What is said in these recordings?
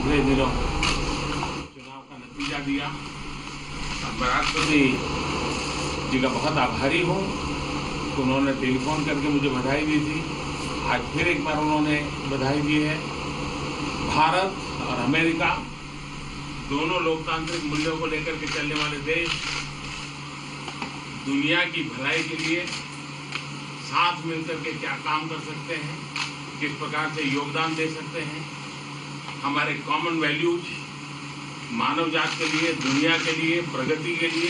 पिछले दिनों चुनाव का नतीजा दिया। मैं राष्ट्रपति जी का बहुत आभारी हूँ। उन्होंने टेलीफोन करके मुझे बधाई दी थी। आज फिर एक बार उन्होंने बधाई दी है। भारत और अमेरिका दोनों लोकतांत्रिक मूल्यों को लेकर के चलने वाले देश दुनिया की भलाई के लिए साथ मिलकर के क्या काम कर सकते हैं, किस प्रकार से योगदान दे सकते हैं, हमारे कॉमन वैल्यूज मानव जात के लिए, दुनिया के लिए, प्रगति के लिए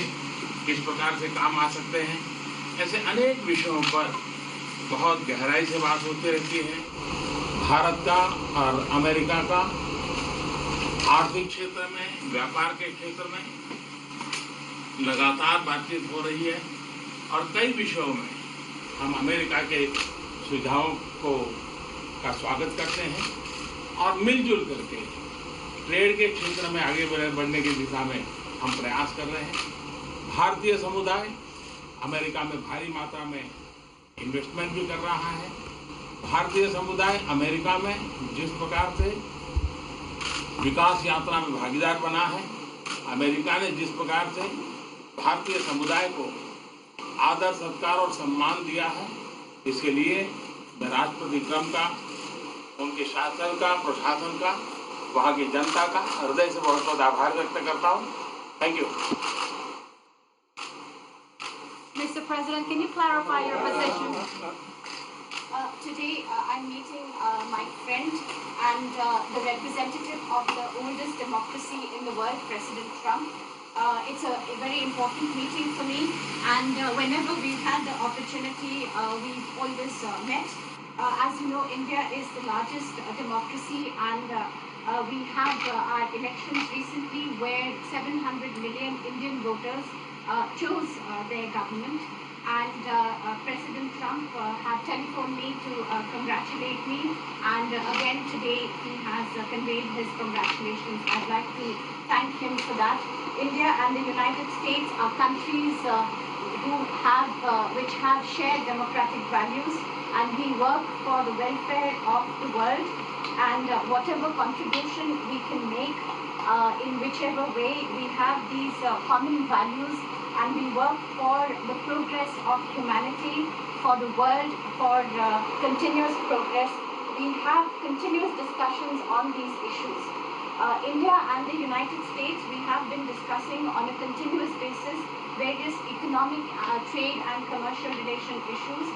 किस प्रकार से काम आ सकते हैं, ऐसे अनेक विषयों पर बहुत गहराई से बात होती रहती है। भारत का और अमेरिका का आर्थिक क्षेत्र में, व्यापार के क्षेत्र में लगातार बातचीत हो रही है और कई विषयों में हम अमेरिका के सुझावों का स्वागत करते हैं और मिलजुल करके ट्रेड के क्षेत्र में आगे बढ़ने की दिशा में हम प्रयास कर रहे हैं। भारतीय समुदाय अमेरिका में भारी मात्रा में इन्वेस्टमेंट भी कर रहा है। भारतीय समुदाय अमेरिका में जिस प्रकार से विकास यात्रा में भागीदार बना है, अमेरिका ने जिस प्रकार से भारतीय समुदाय को आदर, सत्कार और सम्मान दिया है, इसके लिए मैं राष्ट्रपति ट्रंप का, उनके शासन का, प्रशासन का, वहाँ की जनता का हृदय से बहुत बहुत आभार व्यक्त करता हूँ। Thank you. Mr. President, can you clarify your position? Today, I'm meeting my friend and the representative of the oldest democracy in the world, President Trump. It's a very important meeting for me, and whenever we've had the opportunity, we've always met. As you know, India is the largest democracy, and we have our elections recently where 700 million Indian voters chose their government, and President Trump had telephoned me to congratulate me, and again today he has conveyed his congratulations. I'd like to thank him for that. India and the United States are countries which have shared democratic values, and we work for the welfare of the world, and whatever contribution we can make in whichever way, we have these common values, and we work for the progress of humanity, for the world, for continuous progress. We have continuous discussions on these issues. India and the United States, we have been discussing on a continuous basis various economic, trade and commercial relation issues,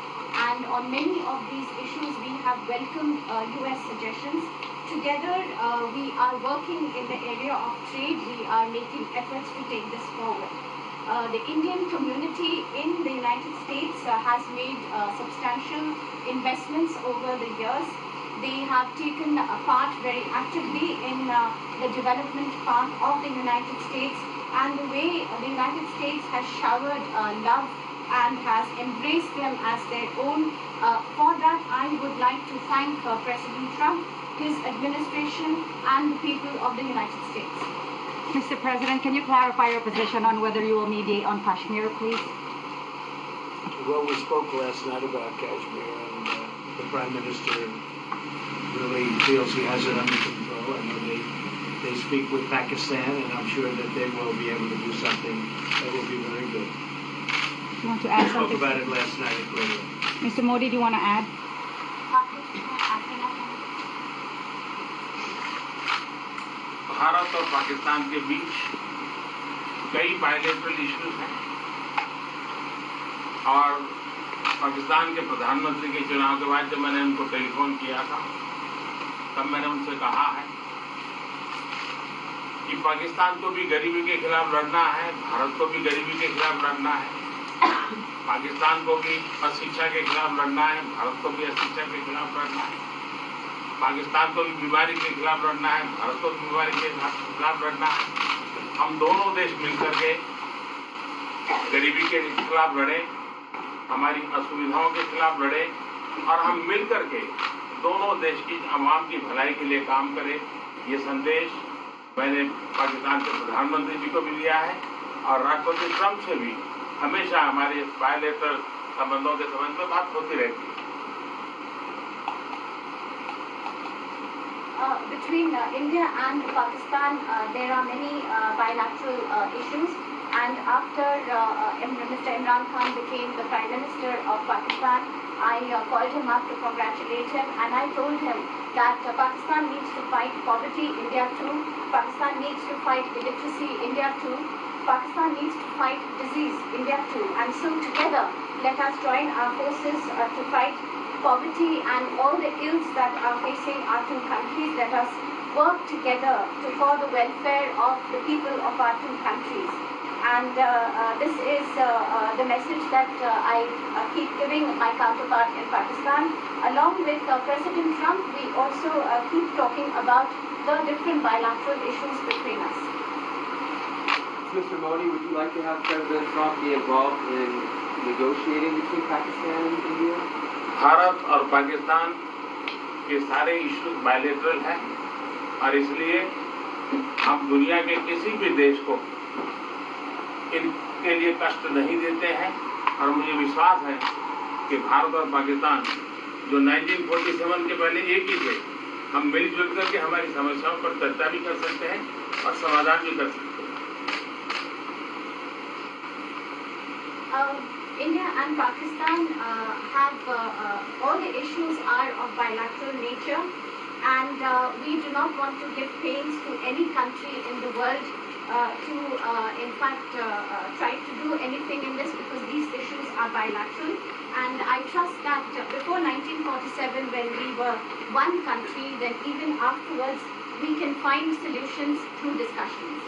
and on many of these issues we have welcomed U.S. suggestions. Together we are working in the area of trade. We are making efforts to take this forward. The Indian community in the United States has made substantial investments over the years. They have taken part very actively in the development part of the United States, and the way the United States has showered love and has embraced them as their own. For that, I would like to thank President Trump, his administration, and the people of the United States. Mr. President, can you clarify your position on whether you will mediate on Kashmir, please? Well, we spoke last night about Kashmir, and the Prime Minister really feels he has it under control. I know they speak with Pakistan, and I'm sure that they will be able to do something that will be very good. Do you want to add We spoke something? about it last night at Cleveland. Mr. Modi, do you want to add? Bharat और पाकिस्तान के बीच कई bilateral issues हैं और पाकिस्तान के प्रधानमंत्री के चुनाव के बाद जब मैंने उनको टेलीफोन किया था तब मैंने उनसे कहा है कि पाकिस्तान को भी गरीबी के खिलाफ लड़ना है, भारत को भी गरीबी के खिलाफ लड़ना है, पाकिस्तान को भी अशिक्षा के खिलाफ लड़ना है, भारत को भी अशिक्षा के खिलाफ लड़ना है, पाकिस्तान को भी बीमारी के खिलाफ लड़ना है, भारत को भी बीमारी के खिलाफ लड़ना है। हम दोनों देश मिलकर के गरीबी के खिलाफ लड़े, हमारी असुविधाओं के खिलाफ लड़े और हम मिलकर के दोनों देश की आवाम की भलाई के लिए काम करें। ये संदेश मैंने पाकिस्तान के प्रधानमंत्री जी को भी दिया है और राष्ट्रपति ट्रंप से भी हमेशा हमारे बायलैटरल संबंधों के संबंध में बात होती रहती है। between India and Pakistan, there are many bilateral issues. And after Mr. Imran Khan became the Prime Minister of Pakistan, I called him up to congratulate him, and I told him that Pakistan needs to fight poverty, India too. Pakistan needs to fight illiteracy, India too. Pakistan needs to fight disease, India too. And so together, let us join our forces to fight poverty and all the ills that are facing our two countries. Let us work together for the welfare of the people of our two countries. And this is the message that I keep giving my counterpart in Pakistan. Along with President Trump, we also keep talking about the different bilateral issues between us. Mr. Modi, would you like to have President Trump be involved in negotiating between Pakistan and India? Bharat और पाकिस्तान के सारे issues bilateral हैं और इसलिए हम दुनिया के किसी भी देश को इनके लिए कष्ट नहीं देते हैं और मुझे विश्वास है कि भारत और पाकिस्तान जो 1947 के पहले एक ही थे, हम मिलजुल करके हमारी समस्याओं पर चर्चा भी कर सकते हैं और समाधान भी कर सकते हैं। India and Pakistan have all the issues are of bilateral nature, and we do not want to give pains to any country in the world to, in fact, try to do anything in this, because these issues are bilateral. And I trust that before 1947, when we were one country, then even afterwards, we can find solutions through discussions.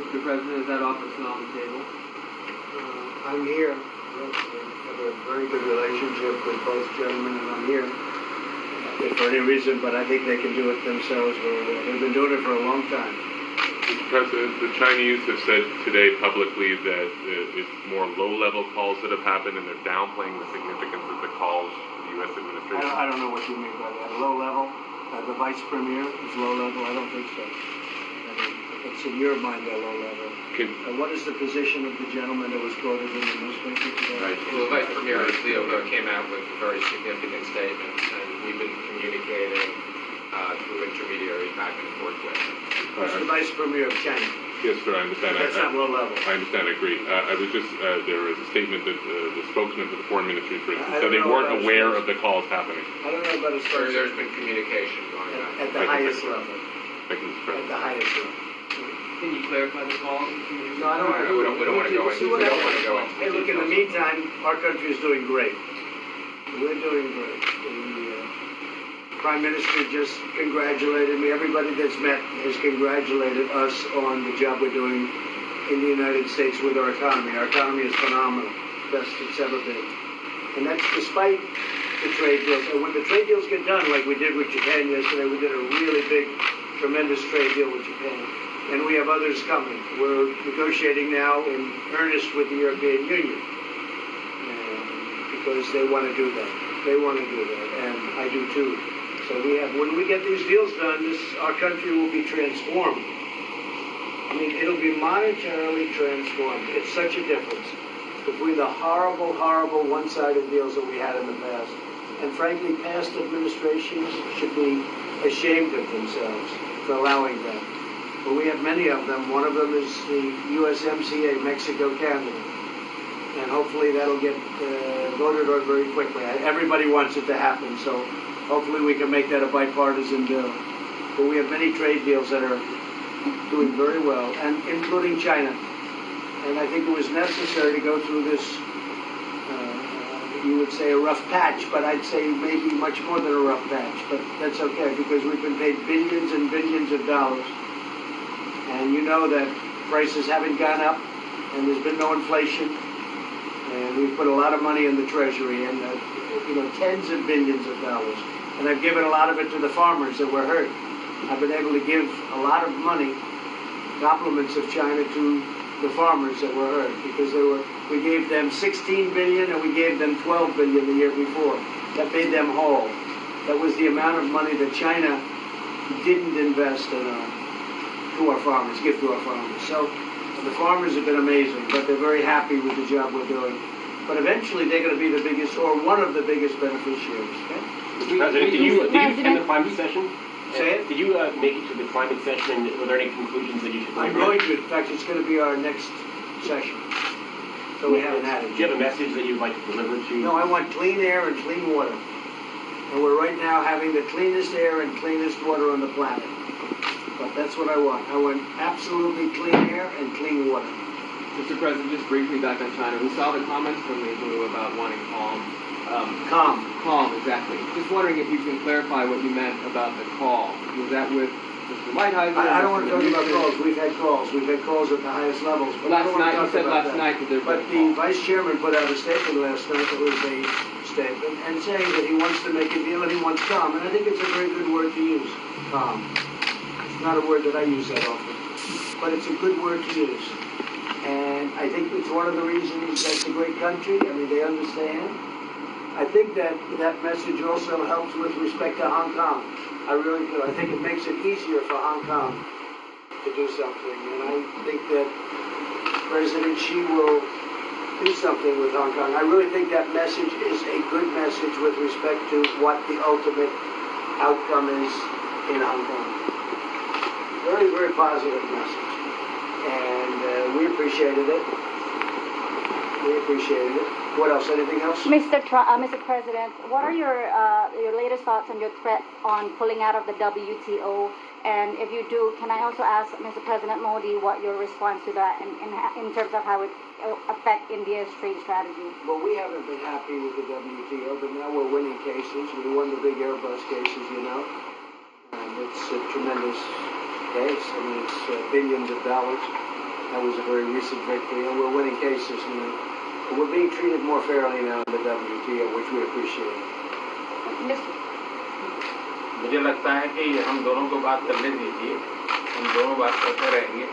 Mr. President, is that offer still on the table? I'm here. We have a very good relationship with both gentlemen, and I'm here if for any reason, but I think they can do it themselves very well. They've been doing it for a long time. Mr. President, the Chinese have said today publicly that it's more low-level calls that have happened, and they're downplaying the significance of the calls to the U.S. administration. I don't know what you mean by that. Low level? The vice premier is low level? I don't think so. It's in your mind, they're low level. What is the position of the gentleman that was quoted in the newspaper today? Right. Well, Vice Premier Leo came out with very significant statements, and we've been communicating through intermediaries back and forth with him. It's the Vice Premier of China. Yes, sir, I understand. That's not low level. I understand, I agree. I was just, there was a statement that the spokesman for the foreign ministry, for instance, said they weren't aware of the calls happening. I don't know about a spokesman. There's been communication going on. At the highest level. Thank you, Mr. At President. the highest level. Can you clarify the call? No, I don't. We don't want to go into. We don't want to go into. Hey, look, in the meantime, our country is doing great. We're doing great. The Prime Minister just congratulated me. Everybody that's met has congratulated us on the job we're doing in the United States with our economy. Our economy is phenomenal, best it's ever been. And that's despite the trade deals. And when the trade deals get done, like we did with Japan yesterday, we did a really big, tremendous trade deal with Japan. And we have others coming. We're negotiating now in earnest with the European Union because they want to do that. They want to do that, and I do too. So when we get these deals done, our country will be transformed. I mean, it'll be monetarily transformed. It's such a difference between the horrible, horrible one-sided deals that we had in the past. And frankly, past administrations should be ashamed of themselves for allowing that. But we have many of them. One of them is the USMCA, Mexico-Canada. And hopefully that'll get voted on very quickly. Everybody wants it to happen, so hopefully we can make that a bipartisan bill. But we have many trade deals that are doing very well, and including China. And I think it was necessary to go through this, you would say a rough patch, but I'd say maybe much more than a rough patch. But that's okay, because we've been paid billions and billions of dollars. And you know that prices haven't gone up, and there's been no inflation, and we've put a lot of money in the Treasury, and tens of billions of dollars. And I've given a lot of it to the farmers that were hurt. I've been able to give a lot of money, compliments of China, to the farmers that were hurt, because we gave them 16 billion and we gave them 12 billion the year before. That made them whole. That was the amount of money that China didn't invest in to our farmers, give to our farmers. So the farmers have been amazing, but they're very happy with the job we're doing. But eventually they're going to be the biggest, or one of the biggest beneficiaries. Okay? Mr. President, do you attend the climate session? Say it? Did you make it to the climate session, and were there any conclusions that you took? I'm going to. In fact, it's going to be our next session. So we haven't had it. Do you have a message that you'd like to deliver to? No, I want clean air and clean water. And we're right now having the cleanest air and cleanest water on the planet. But that's what I want. I want absolutely clean air and clean water. Mr. President, just briefly back on China, we saw the comments from the WHO about wanting calm. Calm, exactly. Just wondering if you can clarify what you meant about the call. Was that with Mr. Lighthizer? I don't want to talk about calls. We've had calls. We've had calls at the highest levels. But Last night, you said last night that there's But the Vice Chairman put out a statement last night that was a statement and saying that he wants to make a deal and he wants calm. And I think it's a very good word to use, calm. It's not a word that I use that often, but it's a good word to use. And I think it's one of the reasons that's a great country. I mean, they understand. I think that message also helps with respect to Hong Kong. I really do. I think it makes it easier for Hong Kong to do something. And I think that President Xi will do something with Hong Kong. I really think that message is a good message with respect to what the ultimate outcome is in Hong Kong. Very, very positive message. And we appreciated it. We appreciated it. What else? Anything else? Mr. President, what are your latest thoughts on your threat on pulling out of the WTO? And if you do, can I also ask Mr. President Modi what your response to that in terms of how it affect India's trade strategy? Well, we haven't been happy with the WTO, but now we're winning cases. We won the big Airbus cases, you know. And it's a tremendous case. I mean, it's billions of dollars. That was a very recent victory, and we're winning cases. And we're being treated more fairly now in the WTO, which we appreciate. मुझे लगता है कि हम दोनों को बात करने दीजिए, हम दोनों बात करते रहेंगे,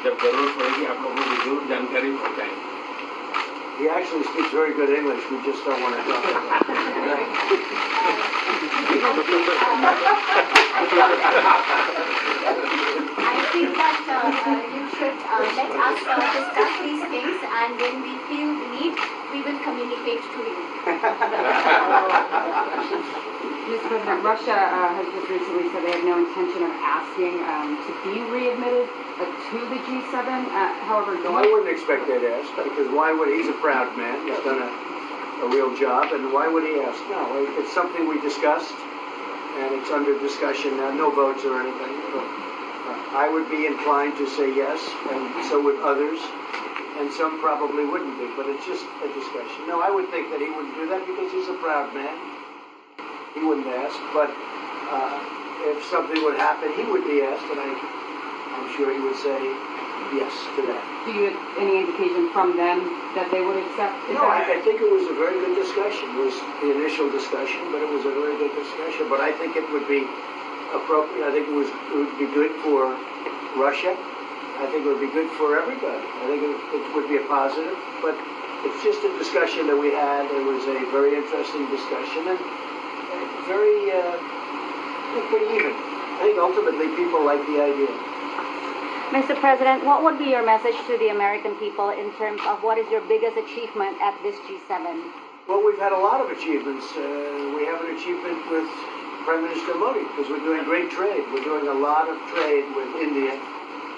जब जरूरत पड़ेगी आप लोगों को जरूर जानकारी पहुंचाएंगे. He actually speaks very good English, we just don't want to talk about it. I think that you should let us discuss these things, and when we feel the need, we will communicate to you. Mr. President, Russia has just recently said they have no intention of asking to be readmitted to the G7. However, No, I wouldn't expect that to ask, because why would, he's a proud man, he's done a real job, and why would he ask? No, it's something we discussed, and it's under discussion now, no votes or anything. But, I would be inclined to say yes, and so would others, and some probably wouldn't be, but it's just a discussion. No, I would think that he wouldn't do that because he's a proud man. He wouldn't ask, but if something would happen, he would be asked, and I'm sure he would say yes to that. do you have any indication from them that they would accept? No, I think it was a very good discussion. It was the initial discussion, but it was a very good discussion. But I think it would be appropriate. I think it would be good for Russia. I think it would be good for everybody. I think it would be a positive. But it's just a discussion that we had. It was a very interesting discussion and very pretty even. I think ultimately people like the idea. Mr. President, what would be your message to the American people in terms of what is your biggest achievement at this G7? Well, we've had a lot of achievements. We have an achievement with Prime Minister Modi because we're doing great trade. We're doing a lot of trade with India.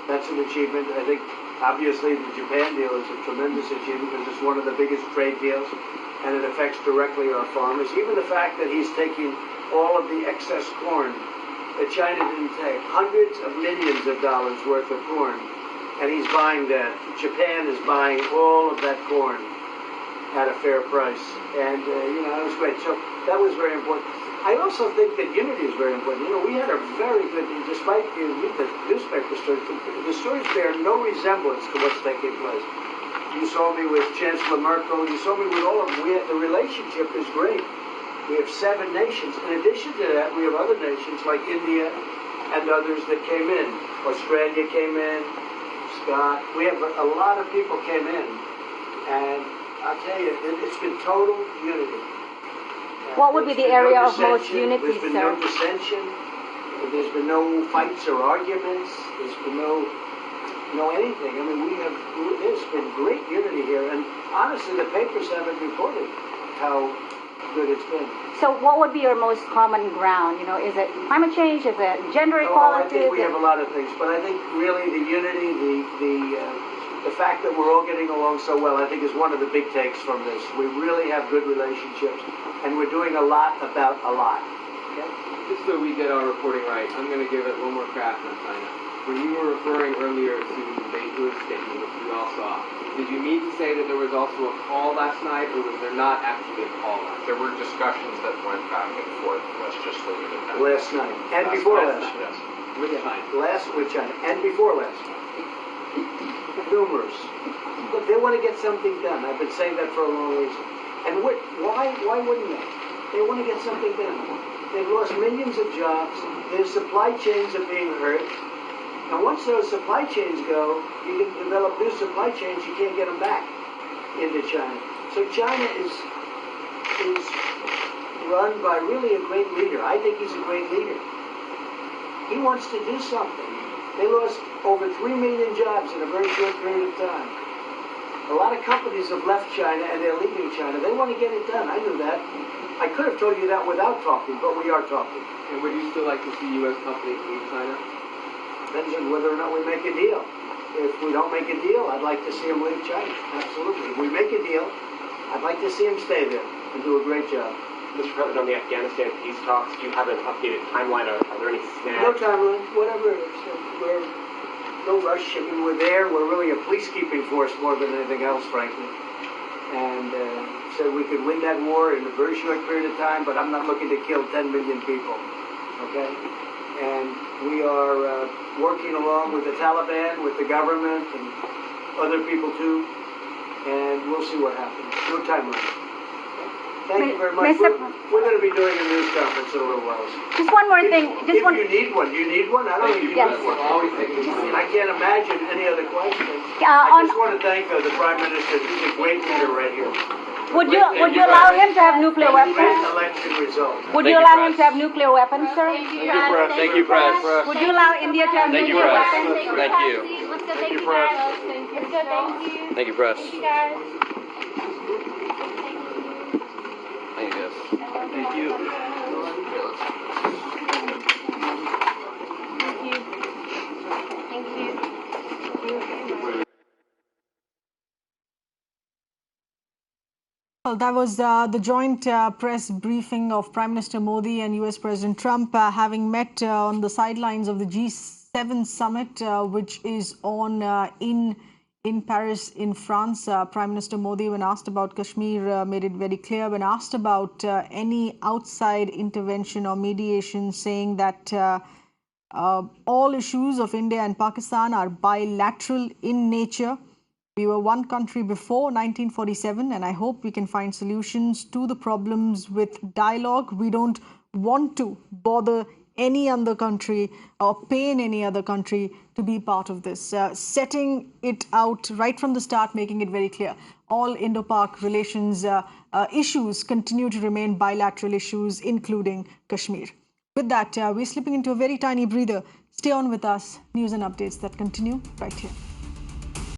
That's an achievement. I think, obviously, the Japan deal is a tremendous achievement because it's one of the biggest trade deals, and it affects directly our farmers. Even the fact that he's taking all of the excess corn that China didn't take, hundreds of millions of dollars worth of corn, and he's buying that. Japan is buying all of that corn at a fair price, and it was great. So that was very important. I also think that unity is very important. We had a very good, despite you read the newspaper stories, the stories bear no resemblance to what's taking place. You saw me with Chancellor Merkel. You saw me with all of them. The relationship is great. We have 7 nations. In addition to that, we have other nations like India and others that came in. Australia came in, Scott. We have a lot of people came in. And I'll tell you, it's been total unity. What would be the area of most unity, There's been no dissension. There's been no fights or arguments. There's been no anything. I mean, there's been great unity here. And honestly, the papers haven't reported how good it's been. So what would be your most common ground? You know, is it climate change? Is it gender equality? I think we have a lot of things, but I think really the unity, the fact that we're all getting along so well, I think is one of the big takes from this. We really have good relationships, and we're doing a lot about a lot. Okay? Just so we get our reporting right, I'm going to give it one more crack on China. When you were referring earlier to the Beirut statement, which we all saw, did you mean to say that there was also a call last night, or was there not actually a call last night? There were discussions that went back and forth. Let's just leave it at that. Last night, and before last night. Yes. With China? With China, and before last night. Numerous. Look, they want to get something done. I've been saying that for a long reason. And why wouldn't they? They want to get something done. They've lost millions of jobs. Their supply chains are being hurt. And once those supply chains go, you can develop new supply chains. You can't get them back into China. So China is run by really a great leader. I think he's a great leader. He wants to do something. They lost over 3 million jobs in a very short period of time. A lot of companies have left China and they're leaving China. They want to get it done. I knew that. I could have told you that without talking, but we are talking. And would you still like to see U.S. companies leave China? Depends on whether or not we make a deal. If we don't make a deal, I'd like to see them leave China. Absolutely. If we make a deal, I'd like to see them stay there and do a great job. Mr. President, on the Afghanistan peace talks, do you have an updated timeline? Are there any snags? No timeline, whatever it is. We're no rush. I mean, we're there. We're really a peacekeeping force more than anything else, frankly. And so we could win that war in a very short period of time, but I'm not looking to kill 10 million people. Okay? And we are working along with the Taliban, with the government, and other people too. And we'll see what happens. No timeline. Thank you very much. We're going to be doing a news conference in a little while. Just one more thing. If you need one, you need one? I don't think you Yes. need one. I can't imagine any other question. On- I just want to thank the Prime Minister. He's a great leader right here. Would you allow him to have nuclear Great weapons? election result. Would you allow him to have nuclear weapons, sir? Thank you, Press. Would you allow India to have Thank you, nuclear Press. weapons? Thank you. Thank you, Press. Thank you, Press. Thank you, guys. Thank you, guys. Thank you. Thank you. Well, that was the joint press briefing of Prime Minister Modi and U.S. President Trump having met on the sidelines of the G7 summit, which is on in Paris, in France. Prime Minister Modi, when asked about Kashmir, made it very clear when asked about any outside intervention or mediation, saying that all issues of India and Pakistan are bilateral in nature. We were one country before 1947, and I hope we can find solutions to the problems with dialogue. We don't want to bother any other country or pain any other country to be part of this. Setting it out right from the start, making it very clear. All Indo-Pak relations issues continue to remain bilateral issues, including Kashmir. With that, we're slipping into a very tiny breather. Stay on with us. News and updates that continue right here.